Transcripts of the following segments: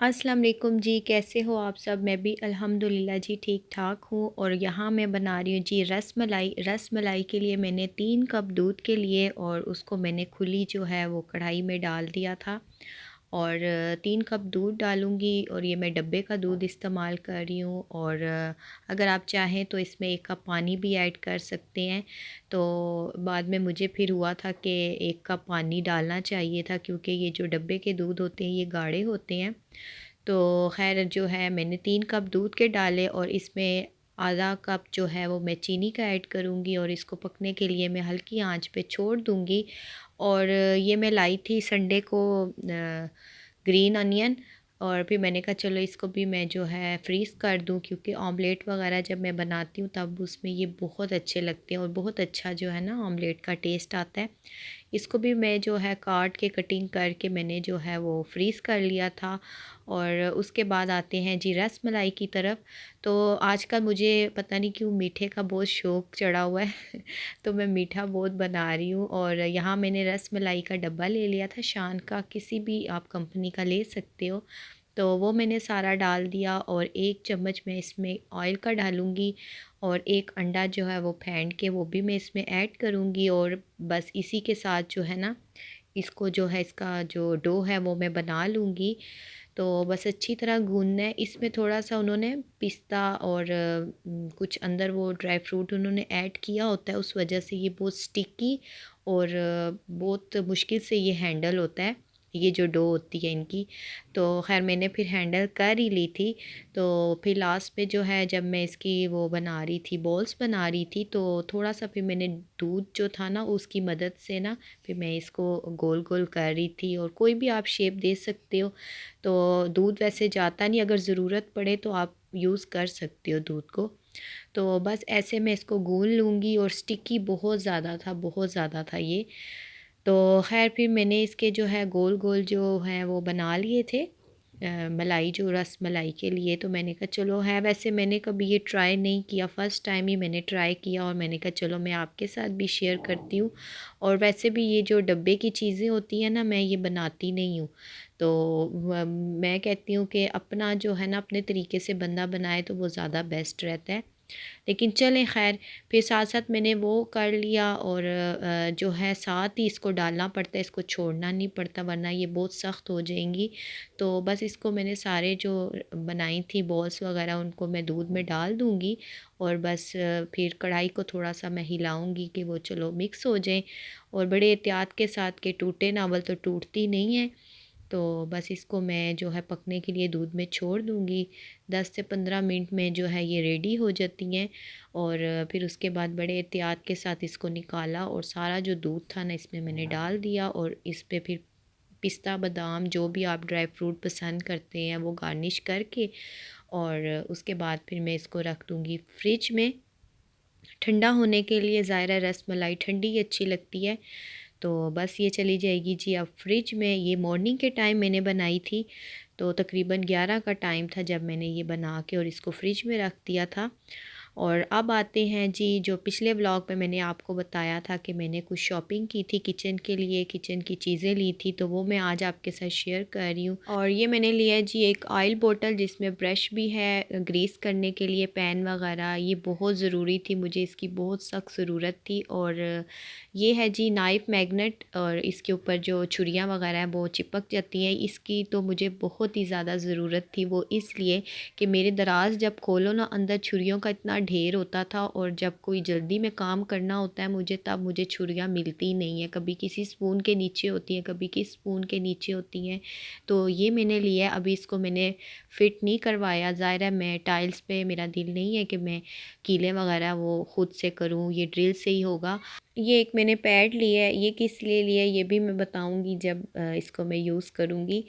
अस्सलाम वालेकुम जी, कैसे हो आप सब? मैं भी अल्हम्दुलिल्लाह जी ठीक-ठाक हूँ। और यहाँ मैं बना रही हूँ जी रसमलाई। रसमलाई के लिए मैंने 3 कप दूध के लिए और उसको मैंने खुली जो है वो कढ़ाई में डाल दिया था। और 3 कप दूध डालूँगी और ये मैं डब्बे का दूध इस्तेमाल कर रही हूँ। और अगर आप चाहें तो इसमें 1 कप पानी भी ऐड कर सकते हैं। तो बाद में मुझे फिर हुआ था कि 1 कप पानी डालना चाहिए था, क्योंकि ये जो डब्बे के दूध होते हैं ये गाढ़े होते हैं। तो ख़ैर जो है मैंने 3 कप दूध के डाले और इसमें आधा कप जो है वो मैं चीनी का ऐड करूँगी और इसको पकने के लिए मैं हल्की आंच पे छोड़ दूँगी। और ये मैं लाई थी संडे को ग्रीन अनियन। और फिर मैंने कहा चलो इसको भी मैं जो है फ्रीज़ कर दूँ, क्योंकि ऑमलेट वगैरह जब मैं बनाती हूँ तब उसमें ये बहुत अच्छे लगते हैं और बहुत अच्छा जो है ना ऑमलेट का टेस्ट आता है। इसको भी मैं जो है काट के कटिंग करके मैंने जो है वो फ्रीज़ कर लिया था। और उसके बाद आते हैं जी रसमलाई की तरफ। तो आजकल मुझे पता नहीं क्यों मीठे का बहुत शौक़ चढ़ा हुआ है तो मैं मीठा बहुत बना रही हूँ। और यहाँ मैंने रसमलाई का डब्बा ले लिया था शान का, किसी भी आप कंपनी का ले सकते हो। तो वो मैंने सारा डाल दिया और 1 चम्मच मैं इसमें ऑयल का डालूँगी और 1 अंडा जो है वो फेंट के वो भी मैं इसमें ऐड करूँगी। और बस इसी के साथ जो है ना इसको जो है इसका जो डो है वो मैं बना लूँगी। तो बस अच्छी तरह गूँथना है। इसमें थोड़ा-सा उन्होंने पिस्ता और कुछ अंदर वो ड्राई फ्रूट उन्होंने ऐड किया होता है, उस वजह से ये बहुत स्टिकी और बहुत मुश्किल से ये हैंडल होता है, ये जो डो होती है इनकी। तो ख़ैर मैंने फिर हैंडल कर ही ली थी। तो फिर लास्ट में जो है जब मैं इसकी वो बना रही थी, बॉल्स बना रही थी, तो थोड़ा-सा फिर मैंने दूध जो था ना उसकी मदद से ना फिर मैं इसको गोल-गोल कर रही थी। और कोई भी आप शेप दे सकते हो। तो दूध वैसे जाता नहीं, अगर ज़रूरत पड़े तो आप यूज़ कर सकते हो दूध को। तो बस ऐसे मैं इसको गूँथ लूँगी और स्टिकी बहुत ज़्यादा था ये। तो ख़ैर फिर मैंने इसके जो है गोल-गोल जो हैं वो बना लिए थे मलाई जो रसमलाई के लिए। तो मैंने कहा चलो है, वैसे मैंने कभी ये ट्राई नहीं किया, फ़र्स्ट टाइम ही मैंने ट्राई किया और मैंने कहा चलो मैं आपके साथ भी शेयर करती हूँ। और वैसे भी ये जो डब्बे की चीज़ें होती हैं ना मैं ये बनाती नहीं हूँ। तो मैं कहती हूँ कि अपना जो है ना अपने तरीके से बंदा बनाए तो वो ज़्यादा बेस्ट रहता है। लेकिन चलें ख़ैर, फिर साथ-साथ मैंने वो कर लिया और जो है साथ ही इसको डालना पड़ता है, इसको छोड़ना नहीं पड़ता वरना ये बहुत सख्त हो जाएँगी। तो बस इसको मैंने सारे जो बनाई थी बॉल्स वग़ैरह उनको मैं दूध में डाल दूँगी और बस फिर कढ़ाई को थोड़ा-सा मैं हिलाऊँगी कि वो चलो मिक्स हो जाएँ। और बड़े एहतियात के साथ कि टूटे ना, अव्वल तो टूटती नहीं है। तो बस इसको मैं जो है पकने के लिए दूध में छोड़ दूँगी। 10 से 15 मिनट में जो है ये रेडी हो जाती हैं। और फिर उसके बाद बड़े एहतियात के साथ इसको निकाला और सारा जो दूध था ना इसमें मैंने डाल दिया और इस पे फिर पिस्ता, बादाम जो भी आप ड्राई फ्रूट पसंद करते हैं वो गार्निश करके और उसके बाद फिर मैं इसको रख दूँगी फ्रिज में ठंडा होने के लिए। ज़ाहिर रसमलाई ठंडी ही अच्छी लगती है। तो बस ये चली जाएगी जी अब फ्रिज में। ये मॉर्निंग के टाइम मैंने बनाई थी, तो तकरीबन 11 का टाइम था जब मैंने ये बना के और इसको फ्रिज में रख दिया था। और अब आते हैं जी जो पिछले व्लॉग में मैंने आपको बताया था कि मैंने कुछ शॉपिंग की थी किचन के लिए, किचन की चीज़ें ली थी, तो वो मैं आज आपके साथ शेयर कर रही हूँ। और ये मैंने लिया है जी एक ऑयल बोतल जिसमें ब्रश भी है ग्रीस करने के लिए, पैन वगैरह। ये बहुत ज़रूरी थी, मुझे इसकी बहुत सख्त ज़रूरत थी। और ये है जी नाइफ़ मैग्नेट और इसके ऊपर जो छुरियाँ वगैरह हैं वो चिपक जाती हैं। इसकी तो मुझे बहुत ही ज़्यादा ज़रूरत थी, वो इसलिए कि मेरे दराज़ जब खोलो ना अंदर छुरियों का इतना ढेर होता था और जब कोई जल्दी में काम करना होता है मुझे तब मुझे छुरियाँ मिलती नहीं हैं। कभी किसी स्पून के नीचे होती हैं, कभी किस स्पून के नीचे होती हैं। तो ये मैंने लिया है, अभी इसको मैंने फ़िट नहीं करवाया। ज़ाहिर है मैं टाइल्स पे मेरा दिल नहीं है कि मैं कीलें वगैरह वो ख़ुद से करूँ, ये ड्रिल से ही होगा। ये एक मैंने पैड लिया है, ये किस लिए लिया है ये भी मैं बताऊँगी जब इसको मैं यूज़ करूँगी।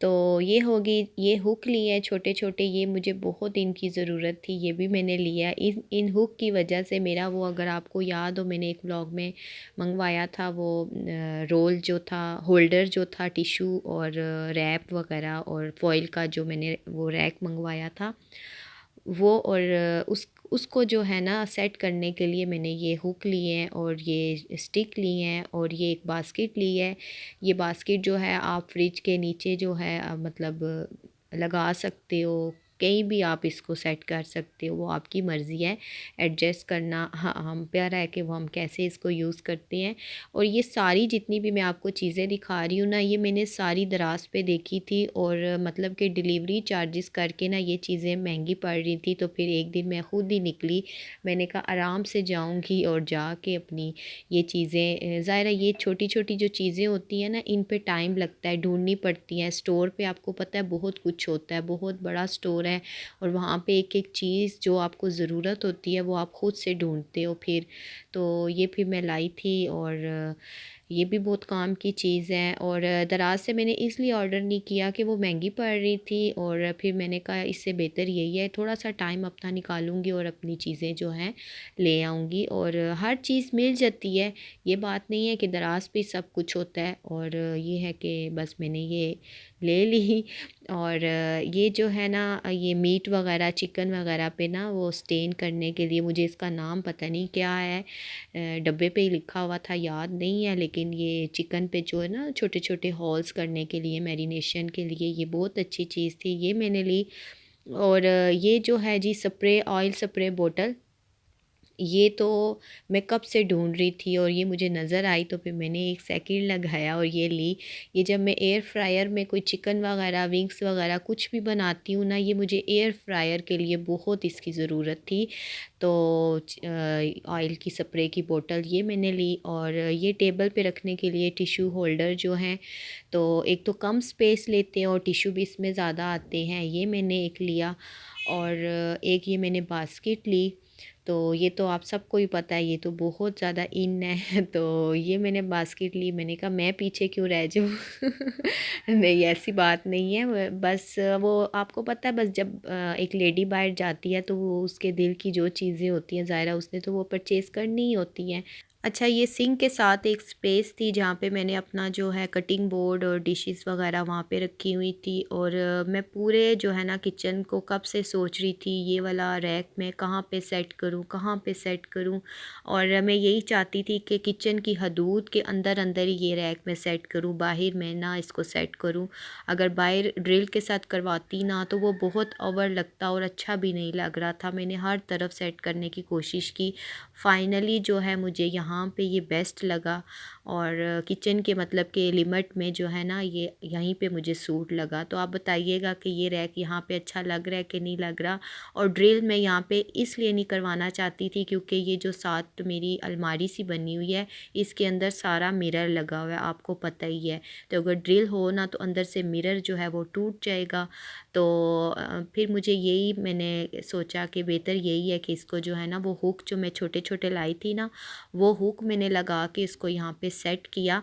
तो ये होगी, ये हुक लिए हैं छोटे-छोटे, ये मुझे बहुत इनकी ज़रूरत थी, ये भी मैंने लिया। इन हुक की वजह से मेरा वो अगर आपको याद हो मैंने एक व्लॉग में मंगवाया था वो रोल जो था, होल्डर जो था टिश्यू और रैप वगैरह और फ़ॉइल का जो मैंने वो रैक मंगवाया था वो। और उसको जो है ना सेट करने के लिए मैंने ये हुक लिए हैं और ये स्टिक लिए हैं और ये एक बास्केट ली है। ये बास्केट जो है आप फ्रिज के नीचे जो है मतलब लगा सकते हो, कहीं भी आप इसको सेट कर सकते हो, वो आपकी मर्ज़ी है। एडजस्ट करना हम पे है कि वो हम कैसे इसको यूज़ करते हैं। और ये सारी जितनी भी मैं आपको चीज़ें दिखा रही हूँ ना, ये मैंने सारी दराज़ पे देखी थी, और मतलब कि डिलीवरी चार्जेस करके ना ये चीज़ें महंगी पड़ रही थी। तो फिर एक दिन मैं खुद ही निकली, मैंने कहा आराम से जाऊँगी और जाके अपनी ये चीज़ें, ज़ाहिर है ये छोटी-छोटी जो चीज़ें होती हैं ना, इन पे टाइम लगता है, ढूँढनी पड़ती हैं। स्टोर पे आपको पता है बहुत कुछ होता है, बहुत बड़ा स्टोर है, और वहाँ पे एक-एक चीज़ जो आपको ज़रूरत होती है वो आप खुद से ढूँढते हो फिर। तो ये फिर मैं लाई थी, और ये भी बहुत काम की चीज़ है। और दराज़ से मैंने इसलिए ऑर्डर नहीं किया कि वो महंगी पड़ रही थी, और फिर मैंने कहा इससे बेहतर यही है थोड़ा-सा टाइम अपना निकालूँगी और अपनी चीज़ें जो हैं ले आऊँगी, और हर चीज़ मिल जाती है। ये बात नहीं है कि दराज़ पे सब कुछ होता है, और ये है कि बस मैंने ये ले ली। और ये जो है ना, ये मीट वगैरह चिकन वगैरह पे ना वो स्टेन करने के लिए, मुझे इसका नाम पता नहीं क्या है, डब्बे पे ही लिखा हुआ था, याद नहीं है। लेकिन ये चिकन पे जो है ना छोटे छोटे हॉल्स करने के लिए, मैरिनेशन के लिए, ये बहुत अच्छी चीज़ थी, ये मैंने ली। और ये जो है जी स्प्रे, ऑयल स्प्रे बोतल, ये तो मैं कब से ढूँढ रही थी, और ये मुझे नज़र आई तो फिर मैंने 1 सेकंड लगाया और ये ली। ये जब मैं एयर फ्रायर में कोई चिकन वगैरह, विंग्स वगैरह कुछ भी बनाती हूँ ना, ये मुझे एयर फ्रायर के लिए बहुत इसकी ज़रूरत थी। तो ऑयल की स्प्रे की बोतल ये मैंने ली, और ये टेबल पे रखने के लिए टिश्यू होल्डर जो हैं, तो एक तो कम स्पेस लेते हैं और टिश्यू भी इसमें ज़्यादा आते हैं, ये मैंने एक लिया। और एक ये मैंने बास्केट ली, तो ये तो आप सबको ही पता है, ये तो बहुत ज़्यादा इन है। तो ये मैंने बास्केट ली, मैंने कहा मैं पीछे क्यों रह जाऊँ। नहीं, ऐसी बात नहीं है, बस वो आपको पता है, बस जब एक लेडी बाहर जाती है तो वो उसके दिल की जो चीज़ें होती हैं, ज़ाहिर है उसने तो वो परचेज़ करनी ही होती हैं। अच्छा, ये सिंक के साथ एक स्पेस थी जहाँ पे मैंने अपना जो है कटिंग बोर्ड और डिशेस वगैरह वहाँ पे रखी हुई थी। और मैं पूरे जो है ना किचन को कब से सोच रही थी, ये वाला रैक मैं कहाँ पे सेट करूँ, कहाँ पे सेट करूँ। और मैं यही चाहती थी कि किचन की हदूद के अंदर अंदर ही ये रैक मैं सेट करूँ, बाहर मैं ना इसको सेट करूँ। अगर बाहर ड्रिल के साथ करवाती ना तो वो बहुत ओवर लगता और अच्छा भी नहीं लग रहा था। मैंने हर तरफ सेट करने की कोशिश की, फाइनली जो है मुझे यहाँ पे ये बेस्ट लगा। और किचन के मतलब के लिमिट में जो है ना, ये यहीं पे मुझे सूट लगा। तो आप बताइएगा कि ये रैक यहाँ पे अच्छा लग रहा है कि नहीं लग रहा। और ड्रिल मैं यहाँ पे इसलिए नहीं करवाना चाहती थी क्योंकि ये जो साथ मेरी अलमारी सी बनी हुई है, इसके अंदर सारा मिरर लगा हुआ है, आपको पता ही है। तो अगर ड्रिल हो ना तो अंदर से मिरर जो है वो टूट जाएगा। तो फिर मुझे यही मैंने सोचा कि बेहतर यही है कि इसको जो है ना, वो हुक जो मैं छोटे छोटे लाई थी ना, वो हुक मैंने लगा के इसको यहाँ पे सेट किया।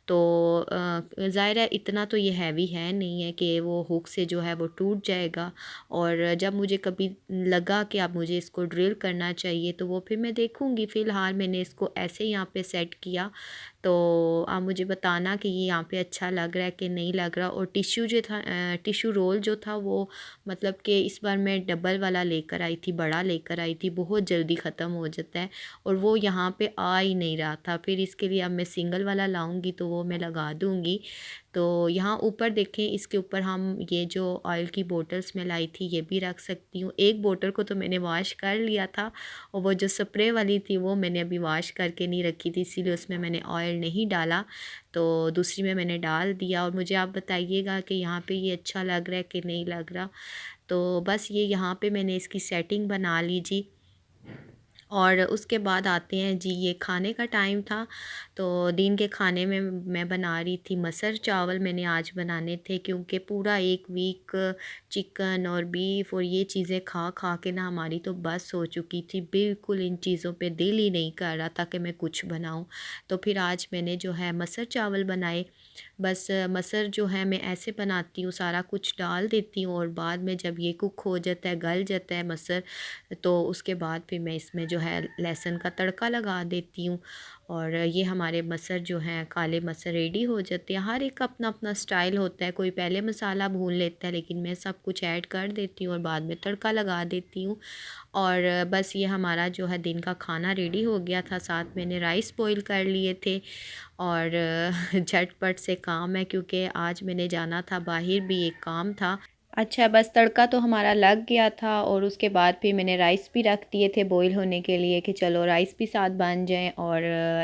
तो ज़ाहिर है इतना तो ये हैवी है नहीं है कि वो हुक से जो है वो टूट जाएगा। और जब मुझे कभी लगा कि अब मुझे इसको ड्रिल करना चाहिए तो वो फिर मैं देखूँगी। फ़िलहाल मैंने इसको ऐसे यहाँ पे सेट किया। तो आप मुझे बताना कि ये यहाँ पे अच्छा लग रहा है कि नहीं लग रहा। और टिश्यू जो था, टिश्यू रोल जो था वो मतलब कि इस बार मैं डबल वाला लेकर आई थी, बड़ा लेकर आई थी, बहुत जल्दी ख़त्म हो जाता है, और वो यहाँ पे आ ही नहीं रहा था। फिर इसके लिए अब मैं सिंगल वाला लाऊंगी तो वो मैं लगा दूँगी। तो यहाँ ऊपर देखें, इसके ऊपर हम ये जो ऑयल की बोतल्स मैं लाई थी ये भी रख सकती हूँ। एक बोतल को तो मैंने वॉश कर लिया था, और वो जो स्प्रे वाली थी वो मैंने अभी वॉश करके नहीं रखी थी, इसीलिए उसमें मैंने ऑयल नहीं डाला। तो दूसरी में मैंने डाल दिया। और मुझे आप बताइएगा कि यहाँ पे ये अच्छा लग रहा है कि नहीं लग रहा। तो बस ये यहाँ पे मैंने इसकी सेटिंग बना ली जी। और उसके बाद आते हैं जी, ये खाने का टाइम था। तो दिन के खाने में मैं बना रही थी मसर चावल, मैंने आज बनाने थे क्योंकि पूरा एक वीक चिकन और बीफ और ये चीज़ें खा खा के ना हमारी तो बस हो चुकी थी, बिल्कुल इन चीज़ों पे दिल ही नहीं कर रहा था कि मैं कुछ बनाऊं। तो फिर आज मैंने जो है मसर चावल बनाए। बस मसर जो है मैं ऐसे बनाती हूँ, सारा कुछ डाल देती हूँ और बाद में जब ये कुक हो जाता है, गल जाता है मसर, तो उसके बाद फिर मैं इसमें जो है लहसुन का तड़का लगा देती हूँ। और ये हमारे मसर जो हैं, काले मसर रेडी हो जाते हैं। हर एक का अपना अपना स्टाइल होता है, कोई पहले मसाला भून लेता है, लेकिन मैं सब कुछ ऐड कर देती हूँ और बाद में तड़का लगा देती हूँ। और बस ये हमारा जो है दिन का खाना रेडी हो गया था। साथ मैंने राइस बॉईल कर लिए थे। और झटपट से काम है क्योंकि आज मैंने जाना था बाहर भी, एक काम था। अच्छा, बस तड़का तो हमारा लग गया था और उसके बाद फिर मैंने राइस भी रख दिए थे बॉईल होने के लिए कि चलो राइस भी साथ बन जाएं। और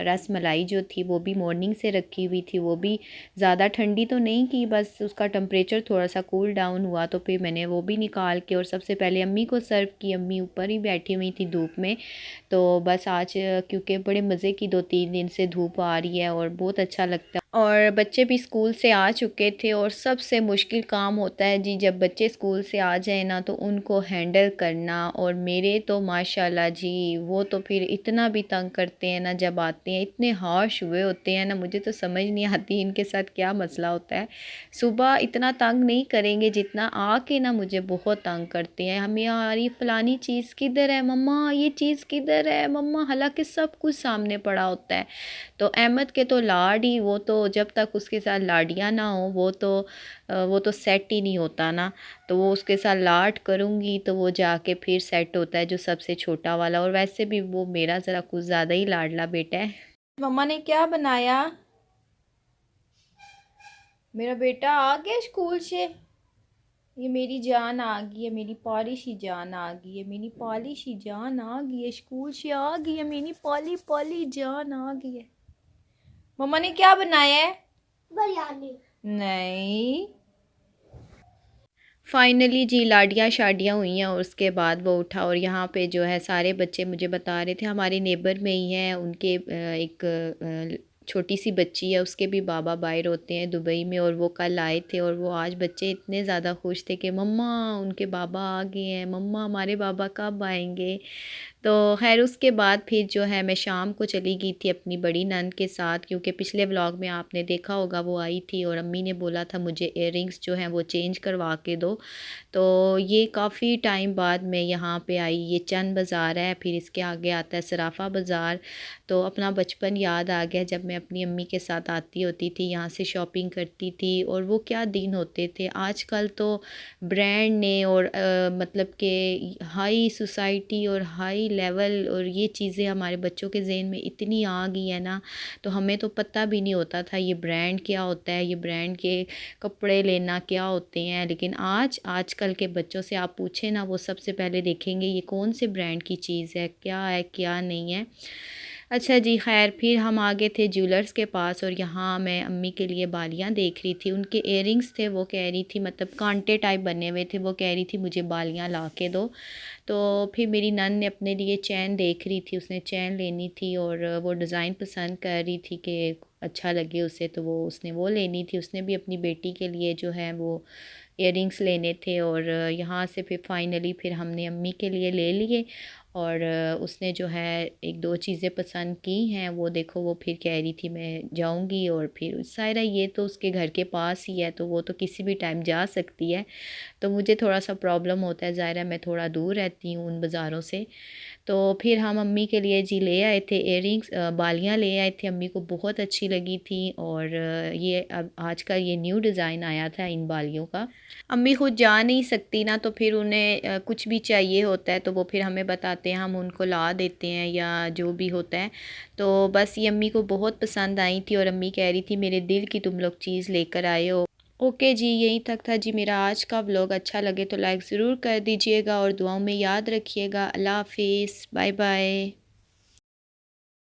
रस मलाई जो थी वो भी मॉर्निंग से रखी हुई थी, वो भी ज़्यादा ठंडी तो नहीं की, बस उसका टेम्परेचर थोड़ा सा कूल डाउन हुआ तो फिर मैंने वो भी निकाल के और सबसे पहले अम्मी को सर्व की। अम्मी ऊपर ही बैठी हुई थी धूप में। तो बस आज क्योंकि बड़े मज़े की 2-3 दिन से धूप आ रही है और बहुत अच्छा लगता है। और बच्चे भी स्कूल से आ चुके थे और सबसे मुश्किल काम होता है जी जब बच्चे स्कूल से आ जाए ना तो उनको हैंडल करना। और मेरे तो माशाल्लाह जी वो तो फिर इतना भी तंग करते हैं ना, जब आते हैं इतने हार्श हुए होते हैं ना, मुझे तो समझ नहीं आती इनके साथ क्या मसला होता है। सुबह इतना तंग नहीं करेंगे जितना आके ना मुझे बहुत तंग करते हैं। हमें यार ये फ़लानी चीज़ किधर है मम्मा, ये चीज़ किधर है मम्मा, हालांकि सब कुछ सामने पड़ा होता है। तो अहमद के तो लाड ही, वो तो जब तक उसके साथ लाडियाँ ना हो वो तो सेट ही नहीं होता ना। तो वो उसके साथ लाड करूँगी तो वो जाके फिर सेट होता है, जो सबसे छोटा वाला। और वैसे भी वो मेरा ज़रा कुछ ज़्यादा ही लाडला बेटा है। मम्मा ने क्या बनाया? मेरा बेटा आ गया स्कूल से। ये मेरी जान आ गई है, मेरी पॉलिशी जान आ गई है, मेरी पॉलिशी जान आ गई है, स्कूल से आ गई है, मेरी पॉली पॉली जान आ गई है। मम्मा ने क्या बनाया है? बिरयानी। नहीं। फाइनली जी लाडियाँ शादियाँ हुई हैं और उसके बाद वो उठा। और यहाँ पे जो है सारे बच्चे मुझे बता रहे थे, हमारे नेबर में ही हैं, उनके एक छोटी सी बच्ची है, उसके भी बाबा बाहर होते हैं दुबई में, और वो कल आए थे। और वो आज बच्चे इतने ज़्यादा खुश थे कि मम्मा उनके बाबा आ गए हैं, मम्मा हमारे बाबा कब आएंगे। तो खैर उसके बाद फिर जो है मैं शाम को चली गई थी अपनी बड़ी नंद के साथ, क्योंकि पिछले व्लॉग में आपने देखा होगा वो आई थी और अम्मी ने बोला था मुझे इयररिंग्स जो हैं वो चेंज करवा के दो। तो ये काफ़ी टाइम बाद मैं यहाँ पे आई। ये चंद बाज़ार है, फिर इसके आगे आता है सराफ़ा बाज़ार। तो अपना बचपन याद आ गया जब मैं अपनी अम्मी के साथ आती होती थी, यहाँ से शॉपिंग करती थी, और वो क्या दिन होते थे। आजकल तो ब्रांड ने और मतलब कि हाई सोसाइटी और हाई लेवल और ये चीज़ें हमारे बच्चों के ज़हन में इतनी आ गई है ना, तो हमें तो पता भी नहीं होता था ये ब्रांड क्या होता है, ये ब्रांड के कपड़े लेना क्या होते हैं। लेकिन आजकल के बच्चों से आप पूछें ना, वो सबसे पहले देखेंगे ये कौन से ब्रांड की चीज़ है क्या नहीं है। अच्छा जी, खैर फिर हम आ गए थे ज्वेलर्स के पास, और यहाँ मैं अम्मी के लिए बालियाँ देख रही थी। उनके इयररिंग्स थे, वो कह रही थी, मतलब कांटे टाइप बने हुए थे, वो कह रही थी मुझे बालियाँ ला के दो। तो फिर मेरी नन ने अपने लिए चैन देख रही थी, उसने चैन लेनी थी और वो डिज़ाइन पसंद कर रही थी कि अच्छा लगे उसे, तो वो उसने वो लेनी थी। उसने भी अपनी बेटी के लिए जो है वो इयररिंग्स लेने थे। और यहाँ से फिर फाइनली फिर हमने अम्मी के लिए ले लिए। और उसने जो है एक दो चीज़ें पसंद की हैं, वो देखो वो फिर कह रही थी मैं जाऊंगी। और फिर सायरा ये तो उसके घर के पास ही है, तो वो तो किसी भी टाइम जा सकती है। तो मुझे थोड़ा सा प्रॉब्लम होता है, ज़ाहिर है मैं थोड़ा दूर रहती हूँ उन बाज़ारों से। तो फिर हम अम्मी के लिए जी ले आए थे इयररिंग्स, बालियाँ ले आए थे, अम्मी को बहुत अच्छी लगी थी। और ये अब आज का ये न्यू डिज़ाइन आया था इन बालियों का। अम्मी खुद जा नहीं सकती ना, तो फिर उन्हें कुछ भी चाहिए होता है तो वो फिर हमें बताते हैं, हम उनको ला देते हैं या जो भी होता है। तो बस ये अम्मी को बहुत पसंद आई थी और अम्मी कह रही थी मेरे दिल की तुम लोग चीज़ लेकर आए हो। ओके जी, यहीं तक था जी मेरा आज का व्लॉग। अच्छा लगे तो लाइक ज़रूर कर दीजिएगा और दुआओं में याद रखिएगा। अल्लाह हाफिज़, बाय बाय।